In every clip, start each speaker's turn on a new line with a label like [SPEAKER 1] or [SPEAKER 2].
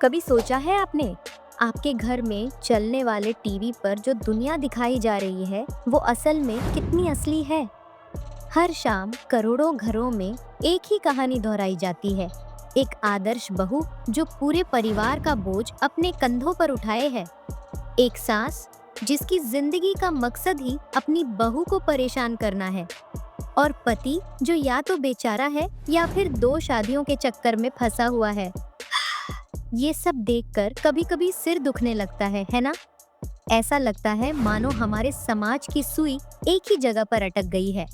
[SPEAKER 1] कभी सोचा है आपने, आपके घर में चलने वाले टीवी पर जो दुनिया दिखाई जा रही है वो असल में कितनी असली है। हर शाम करोड़ों घरों में एक ही कहानी दोहराई जाती है। एक आदर्श बहू जो पूरे परिवार का बोझ अपने कंधों पर उठाए है। एक सास जिसकी जिंदगी का मकसद ही अपनी बहू को परेशान करना है। और पति जो या तो बेचारा है या फिर दो शादियों के चक्कर में फंसा हुआ है। ये सब देखकर कभी-कभी सिर दुखने लगता है ना? ऐसा लगता है मानो हमारे समाज की सुई एक ही जगह पर अटक गई है।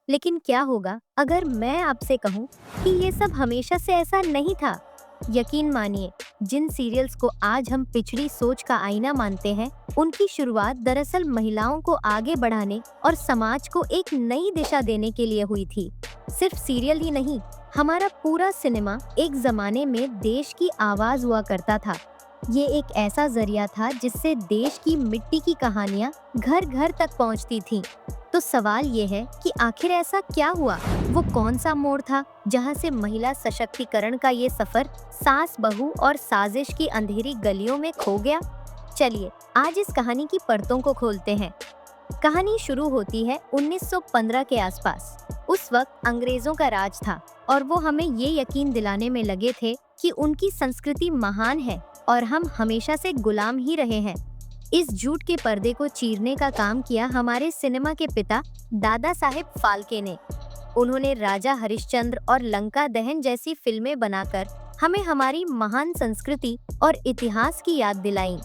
[SPEAKER 1] लेकिन क्या होगा अगर मैं आपसे कहूँ कि ये सब हमेशा से ऐसा नहीं था? यकीन मानिए, जिन सीरियल्स को आज हम पिछड़ी सोच का आईना मानते हैं, उनकी शुरुआत दरअसल महिलाओं को आगे बढ़ाने और समाज को एक नई दिशा देने के लिए हुई थी। सिर्फ सीरियल ही नहीं, हमारा पूरा सिनेमा एक जमाने में देश की आवाज हुआ करता था। ये एक ऐसा जरिया था जिससे देश की मिट्टी की कहानियां घर घर तक पहुंचती थीं। तो सवाल ये है कि आखिर ऐसा क्या हुआ? वो कौन सा मोड़ था जहां से महिला सशक्तिकरण का ये सफर सास बहू और साजिश की अंधेरी गलियों में खो गया? चलिए आज इस कहानी की परतों को खोलते हैं। कहानी शुरू होती है 1915 के आसपास। उस वक्त अंग्रेजों का राज था और वो हमें ये यकीन दिलाने में लगे थे कि उनकी संस्कृति महान है और हम हमेशा से गुलाम ही रहे हैं। इस झूठ के पर्दे को चीरने का काम किया हमारे सिनेमा के पिता दादा साहेब फाल्के ने। उन्होंने राजा हरिश्चंद्र और लंका दहन जैसी फिल्में बनाकर हमें हमारी महान संस्कृति और इतिहास की याद दिलाई।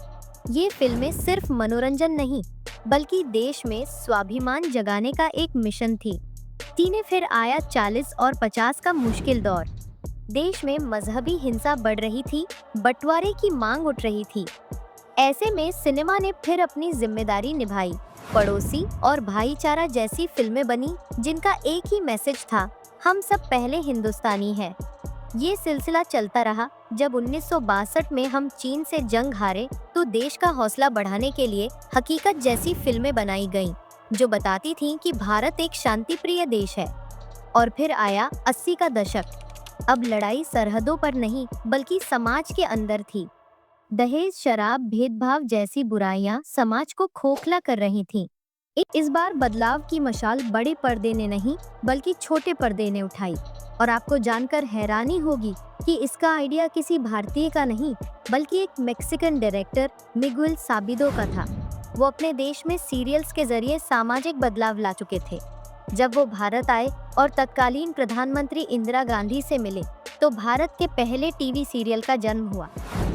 [SPEAKER 1] ये फिल्में सिर्फ मनोरंजन नहीं, बल्कि देश में स्वाभिमान जगाने का एक मिशन थी। फिर आया 40 और 50 का मुश्किल दौर। देश में मजहबी हिंसा बढ़ रही थी, बंटवारे की मांग उठ रही थी। ऐसे में सिनेमा ने फिर अपनी जिम्मेदारी निभाई। पड़ोसी और भाईचारा जैसी फिल्में बनी जिनका एक ही मैसेज था, हम सब पहले हिंदुस्तानी हैं। ये सिलसिला चलता रहा। जब 1962 में हम चीन से जंग हारे तो देश का हौसला बढ़ाने के लिए हकीकत जैसी फिल्में बनाई गईं, जो बताती थीं कि भारत एक शांतिप्रिय देश है। और फिर आया 80 का दशक। अब लड़ाई सरहदों पर नहीं बल्कि समाज के अंदर थी। दहेज, शराब, भेदभाव जैसी बुराइयां समाज को खोखला कर रही थीं। इस बार बदलाव की मशाल बड़े पर्दे ने नहीं बल्कि छोटे पर्दे ने उठाई। और आपको जानकर हैरानी होगी कि इसका आइडिया किसी भारतीय का नहीं बल्कि एक मेक्सिकन डायरेक्टर मिगुएल साबिदो का था। वो अपने देश में सीरियल्स के जरिए सामाजिक बदलाव ला चुके थे। जब वो भारत आए और तत्कालीन प्रधानमंत्री इंदिरा गांधी से मिले तो भारत के पहले टीवी सीरियल का जन्म हुआ।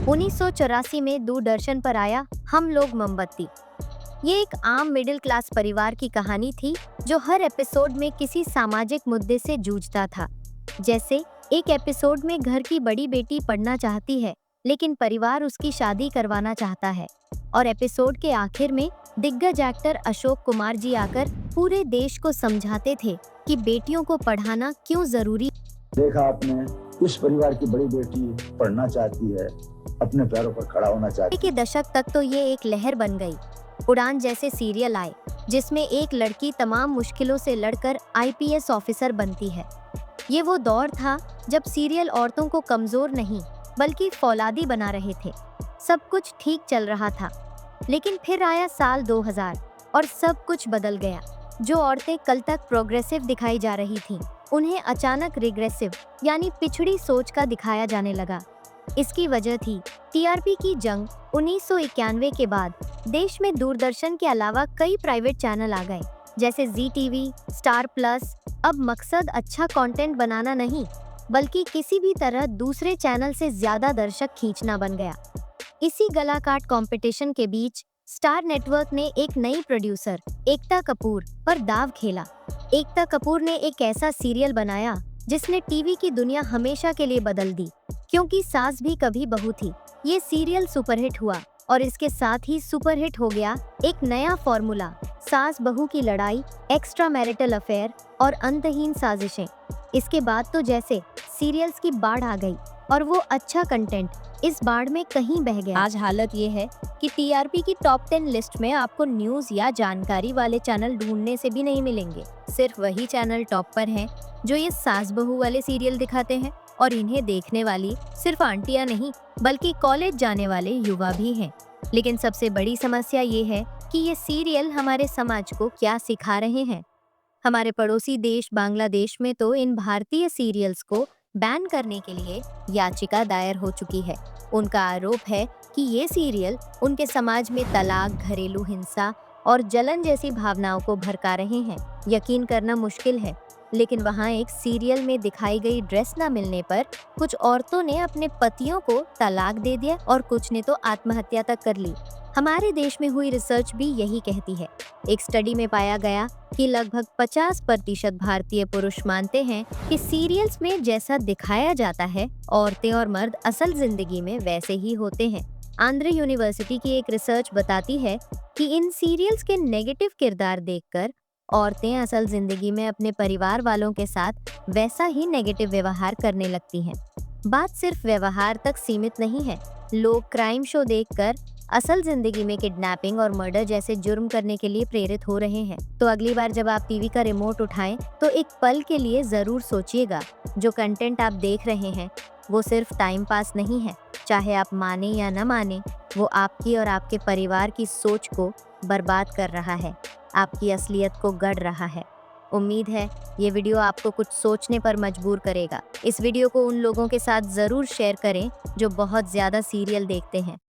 [SPEAKER 1] 1984 में दूरदर्शन पर आया हम लोग मोमबत्ती। ये एक आम मिडिल क्लास परिवार की कहानी थी जो हर एपिसोड में किसी सामाजिक मुद्दे से जूझता था। जैसे एक एपिसोड में घर की बड़ी बेटी पढ़ना चाहती है लेकिन परिवार उसकी शादी करवाना चाहता है। और एपिसोड के आखिर में दिग्गज एक्टर अशोक कुमार जी आकर पूरे देश को समझाते थे कि बेटियों को पढ़ाना क्यों जरूरी।
[SPEAKER 2] देखा आपने, उस परिवार की बड़ी बेटी पढ़ना चाहती है, अपने पैरों पर खड़ा होना चाहती है।
[SPEAKER 1] के दशक तक तो ये एक लहर बन गई। उड़ान जैसे सीरियल आए जिसमें एक लड़की तमाम मुश्किलों से लड़कर आईपीएस ऑफिसर बनती है। ये वो दौर था जब सीरियल औरतों को कमजोर नहीं बल्कि फौलादी बना रहे थे। सब कुछ ठीक चल रहा था, लेकिन फिर आया साल 2000 और सब कुछ बदल गया। जो औरतें कल तक प्रोग्रेसिव दिखाई जा रही थीं, उन्हें अचानक रिग्रेसिव यानी पिछड़ी सोच का दिखाया जाने लगा। इसकी वजह थी टीआरपी की जंग। 1991 के बाद देश में दूरदर्शन के अलावा कई प्राइवेट चैनल आ गए, जैसे जी टीवी, स्टार प्लस। अब मकसद अच्छा कंटेंट बनाना नहीं बल्कि किसी भी तरह दूसरे चैनल से ज्यादा दर्शक खींचना बन गया। इसी गलाकाट कंपटीशन के बीच स्टार नेटवर्क ने एक नई प्रोड्यूसर एकता कपूर पर दाव खेला। एकता कपूर ने एक ऐसा सीरियल बनाया जिसने टीवी की दुनिया हमेशा के लिए बदल दी, क्योंकि सास भी कभी बहू थी। ये सीरियल सुपरहिट हुआ और इसके साथ ही सुपरहिट हो गया एक नया फॉर्मूला, सास बहू की लड़ाई, एक्स्ट्रा मैरिटल अफेयर और अंतहीन साजिशें। इसके बाद तो जैसे सीरियल्स की बाढ़ आ गई और वो अच्छा कंटेंट इस बाढ़ में कहीं बह गया। आज हालत ये है कि टीआरपी की टॉप 10 लिस्ट में आपको न्यूज या जानकारी वाले चैनल ढूंढने से भी नहीं मिलेंगे। सिर्फ वही चैनल टॉप पर हैं जो ये सास बहू वाले सीरियल दिखाते हैं। और इन्हें देखने वाली सिर्फ आंटियां नहीं बल्कि कॉलेज जाने वाले युवा भी हैं। लेकिन सबसे बड़ी समस्या ये है कि ये सीरियल हमारे समाज को क्या सिखा रहे हैं। हमारे पड़ोसी देश बांग्लादेश में तो इन भारतीय सीरियल्स को बैन करने के लिए याचिका दायर हो चुकी है। उनका आरोप है कि ये सीरियल उनके समाज में तलाक, घरेलू हिंसा और जलन जैसी भावनाओं को भड़का रहे हैं। यकीन करना मुश्किल है, लेकिन वहाँ एक सीरियल में दिखाई गई ड्रेस न मिलने पर कुछ औरतों ने अपने पतियों को तलाक दे दिया और कुछ ने तो आत्महत्या तक कर ली। हमारे देश में हुई रिसर्च भी यही कहती है। एक स्टडी में पाया गया कि लगभग 50% भारतीय पुरुष मानते हैं कि सीरियल्स में जैसा दिखाया जाता है औरतें और मर्द असल जिंदगी में वैसे ही होते हैं। आंध्र यूनिवर्सिटी की एक रिसर्च बताती है कि इन सीरियल्स के नेगेटिव किरदार देखकर औरतें असल जिंदगी में अपने परिवार वालों के साथ वैसा ही नेगेटिव व्यवहार करने लगती हैं। बात सिर्फ व्यवहार तक सीमित नहीं है। लोग क्राइम शो देखकर असल जिंदगी में किडनैपिंग और मर्डर जैसे जुर्म करने के लिए प्रेरित हो रहे हैं। तो अगली बार जब आप टीवी का रिमोट उठाएं तो एक पल के लिए जरूर सोचिएगा, जो कंटेंट आप देख रहे हैं वो सिर्फ टाइम पास नहीं है। चाहे आप माने या न माने, वो आपकी और आपके परिवार की सोच को बर्बाद कर रहा है, आपकी असलियत को गढ़ रहा है। उम्मीद है ये वीडियो आपको कुछ सोचने पर मजबूर करेगा। इस वीडियो को उन लोगों के साथ जरूर शेयर करें जो बहुत ज्यादा सीरियल देखते हैं।